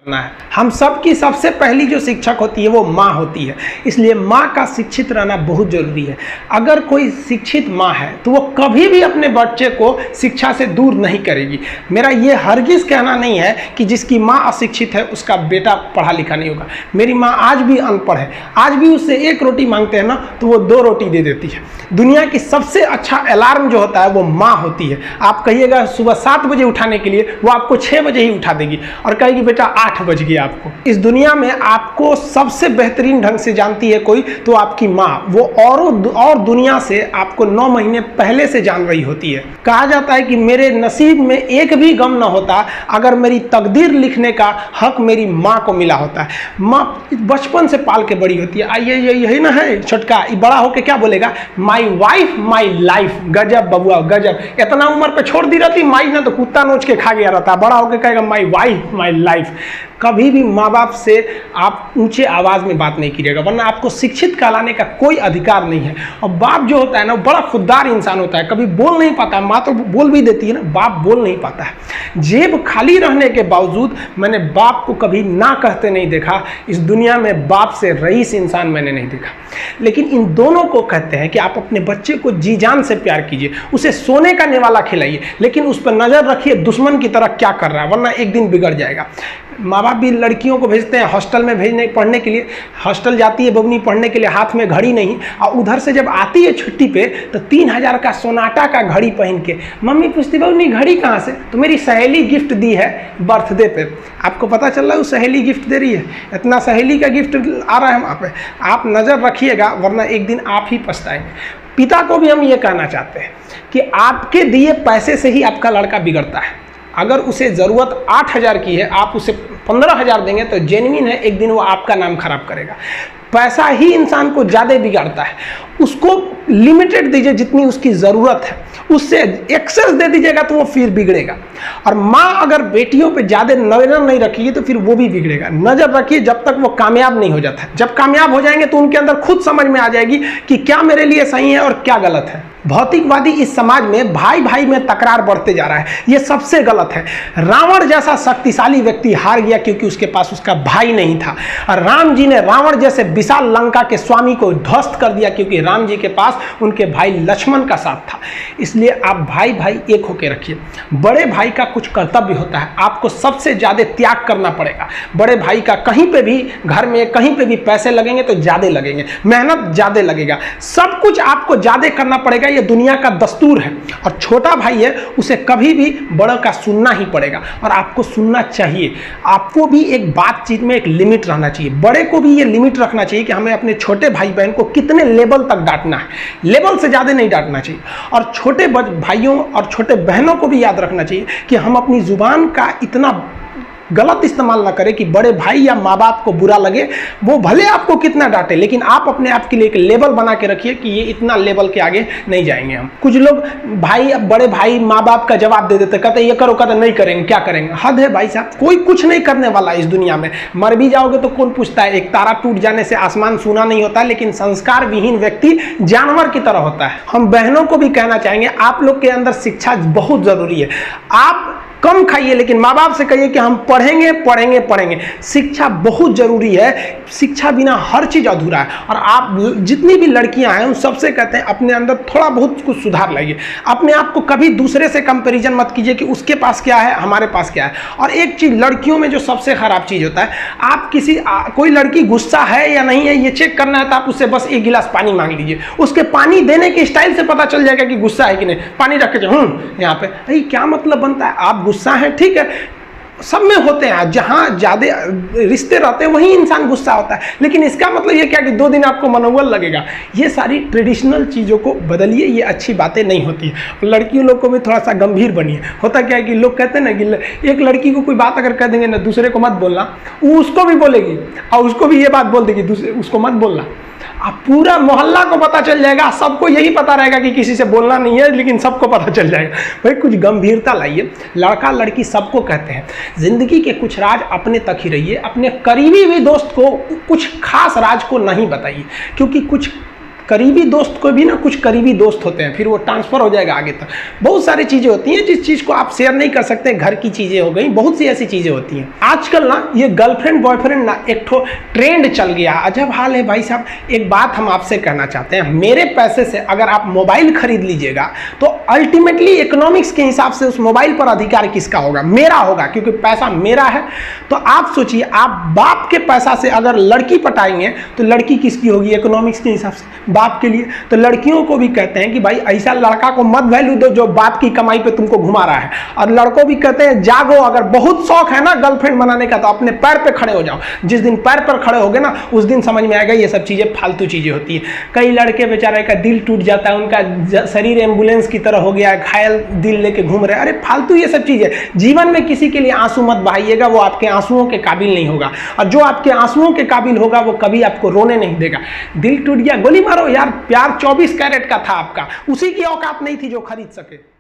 करना है। हम सब की सबसे पहली जो शिक्षक होती है वो माँ होती है, इसलिए माँ का शिक्षित रहना बहुत जरूरी है। अगर कोई शिक्षित माँ है तो वो कभी भी अपने बच्चे को शिक्षा से दूर नहीं करेगी। मेरा ये हरगिज़ कहना नहीं है कि जिसकी माँ अशिक्षित है उसका बेटा पढ़ा लिखा नहीं होगा। मेरी माँ आज भी अनपढ़ है, आज भी उससे एक रोटी मांगते हैं ना तो वो 2 रोटी दे देती है। दुनिया की सबसे अच्छा अलार्म जो होता है वो माँ होती है। आप कहिएगा सुबह 7 बजे उठाने के लिए, वो आपको 6 बजे ही उठा देगी और कहेगी बेटा 8 बज गया। आपको इस दुनिया में आपको सबसे बेहतरीन ढंग से जानती है कोई तो आपकी माँ। वो और दुनिया से आपको 9 महीने पहले से जान रही होती है। कहा जाता है कि मेरे नसीब में एक भी गम न होता अगर मेरी तकदीर लिखने का हक मेरी माँ को मिला होता है। माँ बचपन से पाल के बड़ी होती है। आइए यही ना है छोटका, बड़ा होके क्या बोलेगा, माई वाइफ माई लाइफ। गजब बबुआ गजब, इतना उम्र पे छोड़ दी रहती माई ना तो कुत्ता नोच के खा गया रहता, बड़ा होके कहेगा माई वाइफ माई लाइफ। कभी भी माँ बाप से आप ऊंचे आवाज़ में बात नहीं कीजिएगा, वरना आपको शिक्षित कहलाने का कोई अधिकार नहीं है। और बाप जो होता है ना, बड़ा खुददार इंसान होता है, कभी बोल नहीं पाता है। माँ तो बोल भी देती है ना, बाप बोल नहीं पाता है। जेब खाली रहने के बावजूद मैंने बाप को कभी ना कहते नहीं देखा। इस दुनिया में बाप से रईस इंसान मैंने नहीं देखा। लेकिन इन दोनों को कहते हैं कि आप अपने बच्चे को जी जान से प्यार कीजिए, उसे सोने का निवाला खिलाइए, लेकिन उस पर नज़र रखिए दुश्मन की तरह क्या कर रहा है, वरना एक दिन बिगड़ जाएगा। माँ बाप भी लड़कियों को भेजते हैं हॉस्टल में पढ़ने के लिए। हॉस्टल जाती है बबनी पढ़ने के लिए, हाथ में घड़ी नहीं, और उधर से जब आती है छुट्टी पे तो 3000 का सोनाटा का घड़ी पहन के मम्मी पूछती बबनी घड़ी कहाँ से, तो मेरी सहेली गिफ्ट दी है बर्थडे पे। आपको पता चल रहा है वो सहेली गिफ्ट दे रही है, इतना सहेली का गिफ्ट आ रहा है वहाँ पे। आप नज़र रखिएगा वरना एक दिन आप ही पछताएंगे। पिता को भी हम ये कहना चाहते हैं कि आपके दिए पैसे से ही आपका लड़का बिगड़ता है। अगर उसे ज़रूरत 8000 की है, आप उसे 15000 देंगे तो जेन्युइन है, एक दिन वो आपका नाम खराब करेगा। पैसा ही इंसान को ज़्यादा बिगाड़ता है। उसको लिमिटेड दीजिए जितनी उसकी ज़रूरत है, उससे एक्सेस दे दीजिएगा तो वो फिर बिगड़ेगा। और माँ अगर बेटियों पे ज़्यादा नज़र नहीं रखिए तो फिर वो भी बिगड़ेगा। नज़र रखिए जब तक वो कामयाब नहीं हो जाता। जब कामयाब हो जाएंगे तो उनके अंदर खुद समझ में आ जाएगी कि क्या मेरे लिए सही है और क्या गलत है। भौतिकवादी इस समाज में भाई भाई में तकरार बढ़ते जा रहा है, ये सबसे गलत है। रावण जैसा शक्तिशाली व्यक्ति हार गया क्योंकि उसके पास उसका भाई नहीं था, और राम जी ने रावण जैसे विशाल लंका के स्वामी को ध्वस्त कर दिया क्योंकि राम जी के पास उनके भाई लक्ष्मण का साथ था। इसलिए आप भाई भाई एक होकर रखिए। बड़े भाई का कुछ कर्तव्य होता है, आपको सबसे ज़्यादा त्याग करना पड़ेगा। बड़े भाई का कहीं पे भी घर में कहीं पे भी पैसे लगेंगे तो ज़्यादा लगेंगे, मेहनत ज़्यादा लगेगा, सब कुछ आपको ज़्यादा करना पड़ेगा। ये दुनिया का दस्तूर है। और छोटा भाई है, उसे कभी भी बड़ों का सुनना ही पड़ेगा और आपको सुनना चाहिए। आपको भी एक बातचीत में एक लिमिट रहना चाहिए। बड़े को भी ये लिमिट रखना चाहिए कि हमें अपने छोटे भाई बहन को कितने लेवल तक डांटना है, लेवल से ज़्यादा नहीं डांटना चाहिए। और छोटे भाइयों और छोटे बहनों को भी याद रखना चाहिए कि हम अपनी जुबान का इतना गलत इस्तेमाल ना करें कि बड़े भाई या माँ बाप को बुरा लगे। वो भले आपको कितना डांटे, लेकिन आप अपने आप के लिए एक लेवल बना के रखिए कि ये इतना लेवल के आगे नहीं जाएंगे हम। कुछ लोग भाई बड़े भाई माँ बाप का जवाब दे देते, कहते ये करो, कहते नहीं करेंगे, क्या करेंगे। हद है भाई साहब, कोई कुछ नहीं करने वाला इस दुनिया में। मर भी जाओगे तो कौन पूछता है। एक तारा टूट जाने से आसमान सूना नहीं होता, लेकिन संस्कार विहीन व्यक्ति जानवर की तरह होता है। हम बहनों को भी कहना चाहेंगे, आप लोग के अंदर शिक्षा बहुत जरूरी है। आप कम खाइए लेकिन माँ बाप से कहिए कि हम पढ़ेंगे पढ़ेंगे पढ़ेंगे। शिक्षा बहुत जरूरी है, शिक्षा बिना हर चीज़ अधूरा है। और आप जितनी भी लड़कियां हैं उन सबसे कहते हैं अपने अंदर थोड़ा बहुत कुछ सुधार लाइए। अपने आप को कभी दूसरे से कंपैरिजन मत कीजिए कि उसके पास क्या है हमारे पास क्या है। और एक चीज़ लड़कियों में जो सबसे खराब चीज़ होता है, आप कोई लड़की गुस्सा है या नहीं है ये चेक करना है तो आप उससे बस 1 गिलास पानी मांग लीजिए। उसके पानी देने के स्टाइल से पता चल जाएगा कि गुस्सा है कि नहीं। पानी रख के यहाँ पे, अरे क्या मतलब बनता है। आप गुस्सा है ठीक है, सब में होते हैं, जहाँ ज़्यादा रिश्ते रहते हैं वहीं इंसान गुस्सा होता है, लेकिन इसका मतलब ये क्या कि 2 दिन आपको मनोबल लगेगा। ये सारी ट्रेडिशनल चीज़ों को बदलिए, ये अच्छी बातें नहीं होती है। लड़कियों लोग को भी थोड़ा सा गंभीर बनिए। होता क्या है कि लोग कहते हैं ना कि एक लड़की को कोई बात अगर कह देंगे ना दूसरे को मत बोलना, वो उसको भी बोलेगी और उसको भी ये बात बोल देगी उसको मत बोलना। अब पूरा मोहल्ला को पता चल जाएगा, सबको यही पता रहेगा कि किसी से बोलना नहीं है, लेकिन सबको पता चल जाएगा। भाई कुछ गंभीरता लाइए। लड़का लड़की सबको कहते हैं, जिंदगी के कुछ राज अपने तक ही रहिए। अपने करीबी भी दोस्त को कुछ खास राज को नहीं बताइए, क्योंकि कुछ करीबी दोस्त को भी ना कुछ करीबी दोस्त होते हैं, फिर वो ट्रांसफर हो जाएगा आगे तक। बहुत सारी चीज़ें होती हैं जिस चीज़ को आप शेयर नहीं कर सकते, घर की चीज़ें हो गई, बहुत सी ऐसी चीज़ें होती हैं। आजकल ना ये गर्लफ्रेंड बॉयफ्रेंड ना एक ठो ट्रेंड चल गया, अजब हाल है भाई साहब। एक बात हम आपसे कहना चाहते हैं, मेरे पैसे से अगर आप मोबाइल खरीद लीजिएगा तो अल्टीमेटली इकोनॉमिक्स के हिसाब से उस मोबाइल पर अधिकार किसका होगा? मेरा होगा, क्योंकि पैसा मेरा है। तो आप सोचिए, आप बाप के पैसा से अगर लड़की पटाएंगे तो लड़की किसकी होगी इकोनॉमिक्स के हिसाब से? बाप के लिए। तो लड़कियों को भी कहते हैं कि भाई ऐसा लड़का को मत वैल्यू दो जो बाप की कमाई पे तुमको घुमा रहा है, और लड़कों भी कहते हैं जागो, अगर बहुत शौक है ना गर्लफ्रेंड बनाने का तो अपने पैर पे खड़े हो जाओ। जिस दिन पैर पर खड़े होगे ना उस दिन समझ में आएगा ये सब चीजें फालतू चीजें होती है। कई लड़के बेचारे का दिल टूट जाता है, उनका शरीर एम्बुलेंस की तरह हो गया है, घायल दिल लेके घूम रहे हैं। अरे फालतू ये सब चीजें। जीवन में किसी के लिए आंसू मत बहाइएगा, वो आपके आंसुओं के काबिल नहीं होगा, और जो आपके आंसुओं के काबिल होगा वो कभी आपको रोने नहीं देगा। दिल टूट गया, गोली मारो यार, प्यार 24 कैरेट का था आपका, उसी की औकात नहीं थी जो खरीद सके।